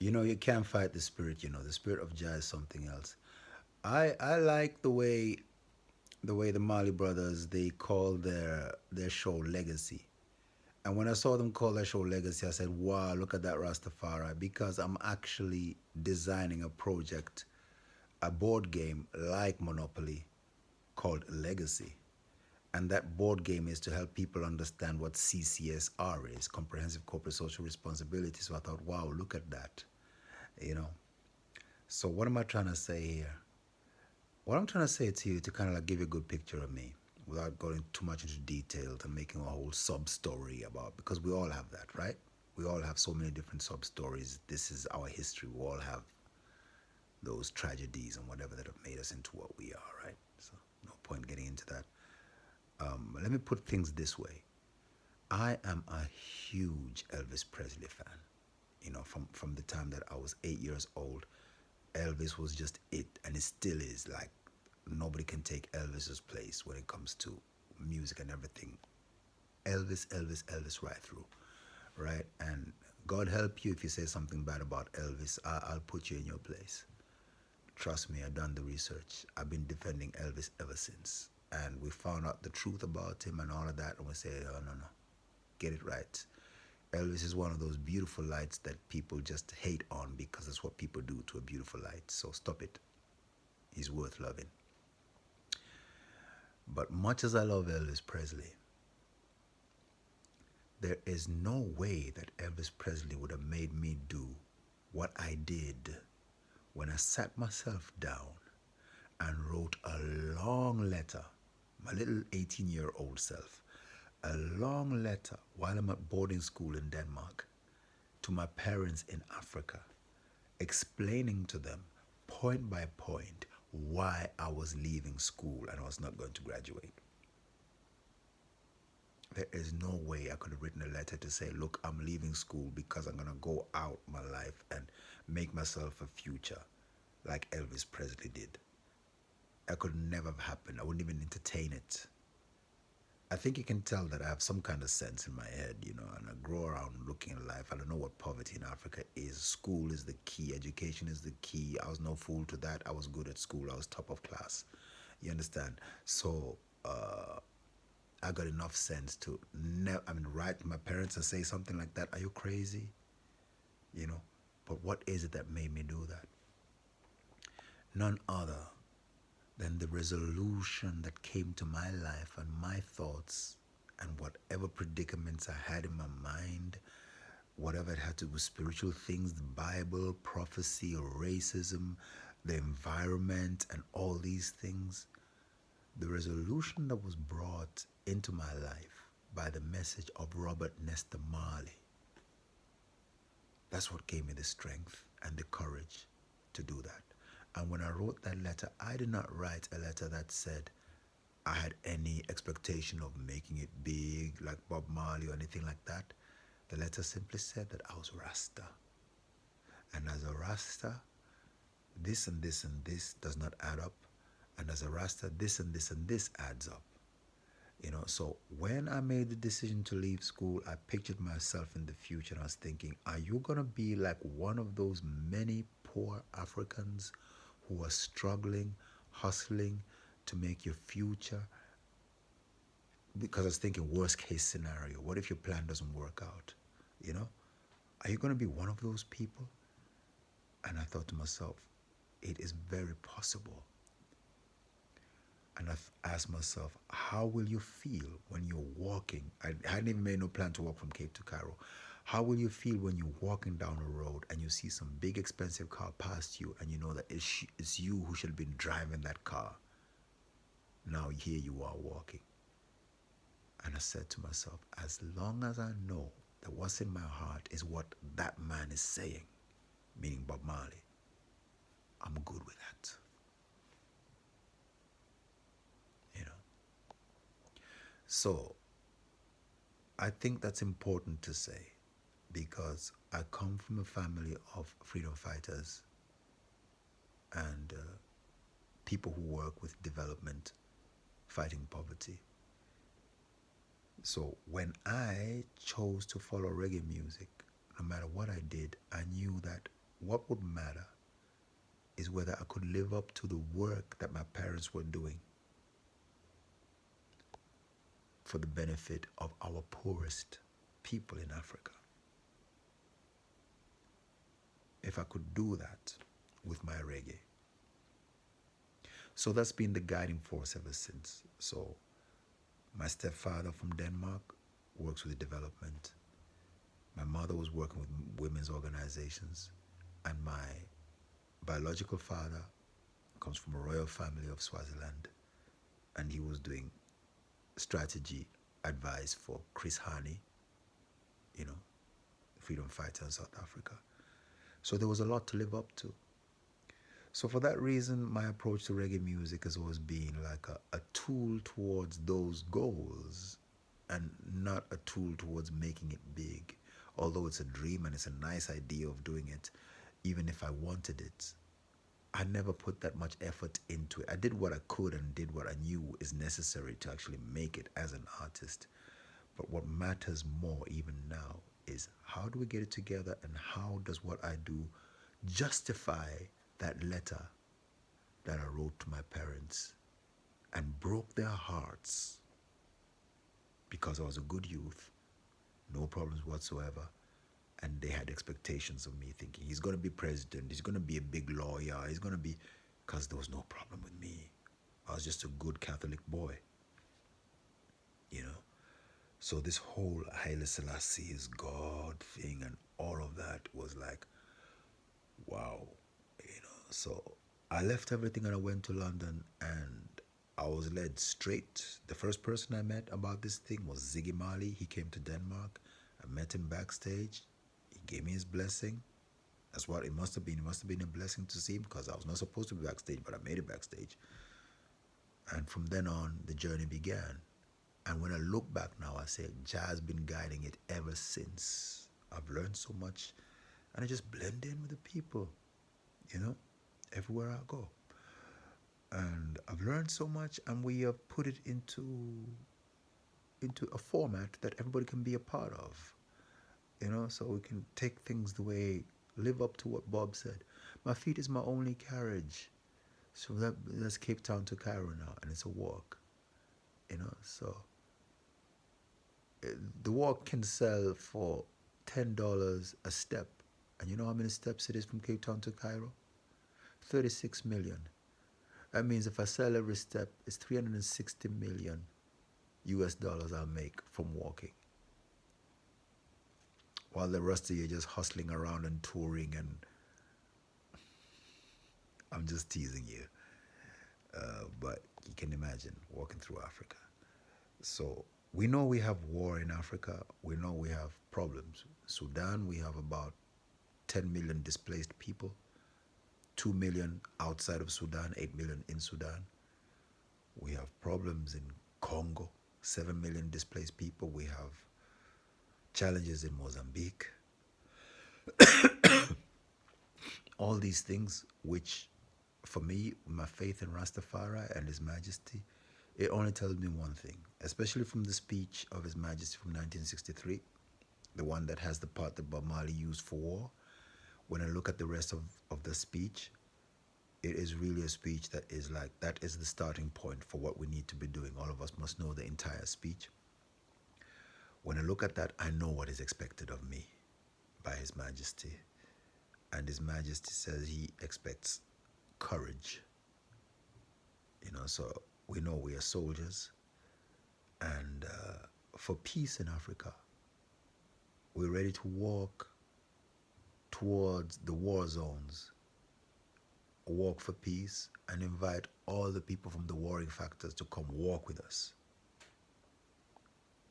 You know, you can't fight the spirit. You know, the spirit of Jah is something else. I like the way the Marley Brothers they call their show Legacy. And when I saw them call their show Legacy, I said, "Wow, look at that Rastafari!" Because I'm actually designing a project, a board game like Monopoly called Legacy. And that board game is to help people understand what CCSR is, Comprehensive Corporate Social Responsibility. So I thought, wow, look at that, you know. So what am I trying to say here? What I'm trying to say to you to kind of like give you a good picture of me without going too much into detail and making a whole sub story about, because we all have that, right? We all have so many different sub stories. This is our history. We all have those tragedies and whatever that have made us into what we are, right? So no point getting into that. Let me put things this way. I am a huge Elvis Presley fan. You know, from the time that I was 8 years old, Elvis was just it, and it still is. Like nobody can take Elvis's place when it comes to music and everything. Elvis, Elvis, Elvis, right through, right? And God help you if you say something bad about Elvis. I'll put you in your place. Trust me, I've done the research. I've been defending Elvis ever since, and we found out the truth about him and all of that, and we say, oh no, no, get it right. Elvis is one of those beautiful lights that people just hate on because that's what people do to a beautiful light. So stop it. He's worth loving. But much as I love Elvis Presley, there is no way that Elvis Presley would have made me do what I did when I sat myself down and wrote a long letter, my little 18-year-old self, a long letter while I'm at boarding school in Denmark to my parents in Africa, explaining to them point by point why I was leaving school and I was not going to graduate. There is no way I could have written a letter to say, look, I'm leaving school because I'm going to go out my life and make myself a future like Elvis Presley did. That could never have happened. I wouldn't even entertain it. I think you can tell that I have some kind of sense in my head, you know, and I grow around looking at life. I don't know what poverty in Africa is. School is the key. Education is the key. I was no fool to that. I was good at school. I was top of class. You understand? So I got enough sense to never, write to my parents and say something like that. Are you crazy? You know? But what is it that made me do that? None other than the resolution that came to my life and my thoughts and whatever predicaments I had in my mind, whatever it had to do with spiritual things, the Bible, prophecy, or racism, the environment, and all these things. The resolution that was brought into my life by the message of Robert Nesta Marley, that's what gave me the strength and the courage to do that. And when I wrote that letter, I did not write a letter that said I had any expectation of making it big like Bob Marley or anything like that. The letter simply said that I was Rasta. And as a Rasta, this and this and this does not add up. And as a Rasta, this and this and this adds up. You know, so when I made the decision to leave school, I pictured myself in the future and I was thinking, are you going to be like one of those many poor Africans who are struggling, hustling to make your future? Because I was thinking, worst case scenario, what if your plan doesn't work out? You know, are you going to be one of those people? And I thought to myself, it is very possible. And I've asked myself, how will you feel when you're walking? I hadn't even made no plan to walk from Cape to Cairo. How will you feel when you're walking down a road and you see some big expensive car past you and you know that it's you who should have been driving that car? Now here you are walking. And I said to myself, as long as I know that what's in my heart is what that man is saying, meaning Bob Marley, I'm good with that. You know. So I think that's important to say because I come from a family of freedom fighters and people who work with development, fighting poverty. So when I chose to follow reggae music, no matter what I did, I knew that what would matter is whether I could live up to the work that my parents were doing for the benefit of our poorest people in Africa. If I could do that with my reggae. So that's been the guiding force ever since. So my stepfather from Denmark works with development. My mother was working with women's organizations. And my biological father comes from a royal family of Swaziland. And he was doing strategy advice for Chris Hani, you know, freedom fighter in South Africa. So there was a lot to live up to. So for that reason, my approach to reggae music has always been like a tool towards those goals and not a tool towards making it big. Although it's a dream and it's a nice idea of doing it, even if I wanted it, I never put that much effort into it. I did what I could and did what I knew is necessary to actually make it as an artist. But what matters more even now is how do we get it together and how does what I do justify that letter that I wrote to my parents and broke their hearts because I was a good youth, no problems whatsoever, and they had expectations of me thinking he's going to be president, he's going to be a big lawyer, he's going to be, because there was no problem with me. I was just a good Catholic boy, you know. So this whole Haile Selassie is God thing and all of that was like, wow, you know. So I left everything and I went to London and I was led straight. The first person I met about this thing was Ziggy Marley. He came to Denmark. I met him backstage. He gave me his blessing. That's what it must have been. It must have been a blessing to see him because I was not supposed to be backstage, but I made it backstage. And from then on, the journey began. And when I look back now, I say, Jah has been guiding it ever since. I've learned so much. And I just blend in with the people, you know, everywhere I go. And I've learned so much, and we have put it into a format that everybody can be a part of, you know, so we can take things the way, live up to what Bob said. My feet is my only carriage. So that's Cape Town to Cairo now, and it's a walk, you know. So the walk can sell for $10 a step, and you know how many steps it is from Cape Town to Cairo? 36 million. That means if I sell every step, it's 360 million US dollars I'll make from walking. While the rest of you are just hustling around and touring, and I'm just teasing you. But you can imagine walking through Africa. So we know we have war in Africa. We know we have problems. Sudan, we have about 10 million displaced people, 2 million outside of Sudan, 8 million in Sudan. We have problems in Congo, 7 million displaced people. We have challenges in Mozambique. All these things, which for me, my faith in Rastafari and His Majesty, it only tells me one thing, especially from the speech of His Majesty from 1963, the one that has the part that Bob Marley used for war. When I look at the rest of the speech, it is really a speech that is like, that is the starting point for what we need to be doing. All of us must know the entire speech. When I look at that, I know what is expected of me by His Majesty. And His Majesty says he expects courage. You know, so we know we are soldiers. And for peace in Africa, we're ready to walk towards the war zones, walk for peace, and invite all the people from the warring factors to come walk with us.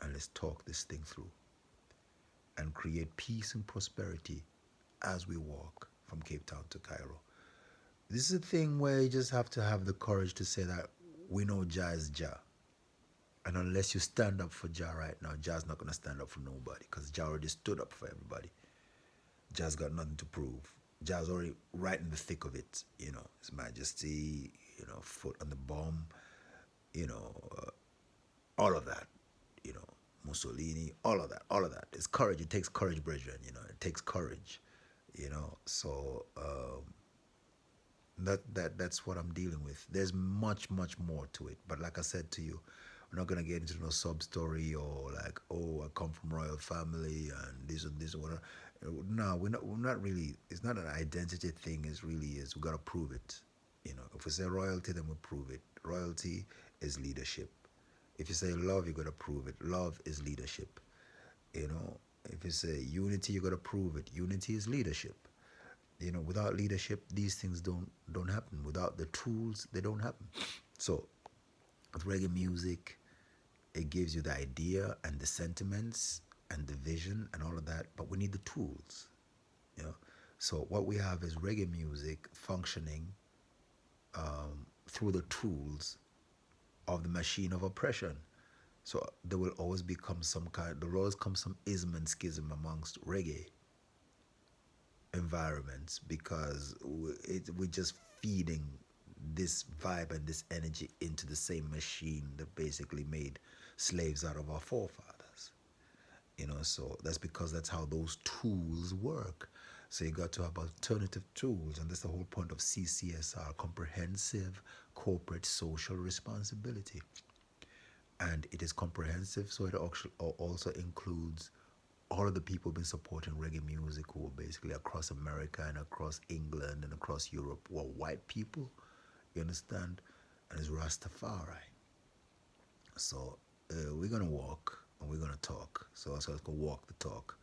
And let's talk this thing through and create peace and prosperity as we walk from Cape Town to Cairo. This is a thing where you just have to have the courage to say that we know Jah is Jah. And unless you stand up for Jah right now, Jah's not going to stand up for nobody because Jah already stood up for everybody. Jah's got nothing to prove. Jah's already right in the thick of it, you know, His Majesty, you know, foot on the bomb, you know, all of that, you know, Mussolini, all of that. It's courage. It takes courage, brethren, you know, it takes courage, So that's what I'm dealing with. There's much more to it, but like I said to you, we're not gonna get into no sub story or like, oh, I come from royal family and this and this and whatever. No, we're not really. It's not an identity thing. It's really is. We gotta prove it. If we say royalty, then we prove it. Royalty is leadership. If you say love, you gotta prove it. Love is leadership. You know, if you say unity, you gotta prove it. Unity is leadership. Without leadership, these things don't happen. Without the tools, they don't happen. So with reggae music, it gives you the idea and the sentiments and the vision and all of that, but we need the tools. you know so what we have is reggae music functioning through the tools of the machine of oppression. So there will always become there will always come some ism and schism amongst reggae environments, because we're just feeding this vibe and this energy into the same machine that basically made slaves out of our forefathers. So that's because that's how those tools work. So you got to have alternative tools, and that's the whole point of CCSR, comprehensive corporate social responsibility. And it is comprehensive, so it also includes all of the people who've been supporting reggae music, who are basically across America and across England and across Europe, who are white people, you understand? And it's Rastafari. So we're gonna walk and we're gonna talk. So let's go walk the talk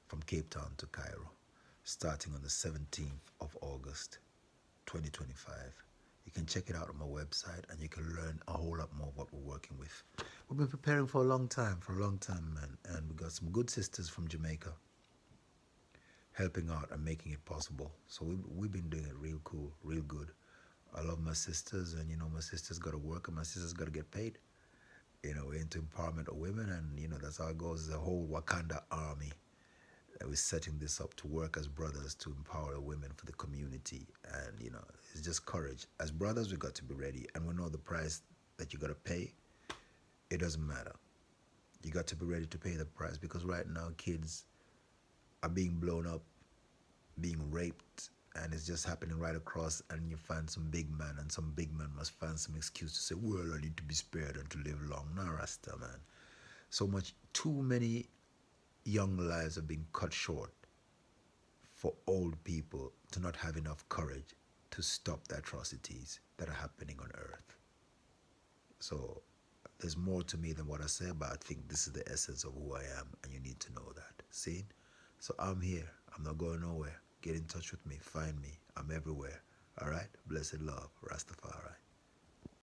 from Cape Town to Cairo, starting on the 17th of August, 2025. You can check it out on my website, and you can learn a whole lot more of what we're working with. We've been preparing for a long time, man, and we got some good sisters from Jamaica helping out and making it possible. So we've been doing it real cool, real good. I love my sisters, and my sisters got to work, and my sisters got to get paid. We're into empowerment of women, and that's how it goes. The whole Wakanda army. We're setting this up to work as brothers to empower women for the community, and it's just courage. As brothers, we got to be ready, and we know the price that you got to pay. It doesn't matter. You got to be ready to pay the price, because right now kids are being blown up, being raped, and it's just happening right across. And you find some big man, and some big man must find some excuse to say, well, I need to be spared and to live long. Nah, Rasta, man. Too many young lives have been cut short for old people to not have enough courage to stop the atrocities that are happening on earth. So there's more to me than what I say, but I think this is the essence of who I am, and you need to know that. See? So I'm here. I'm not going nowhere. Get in touch with me. Find me. I'm everywhere. All right? Blessed love. Rastafari.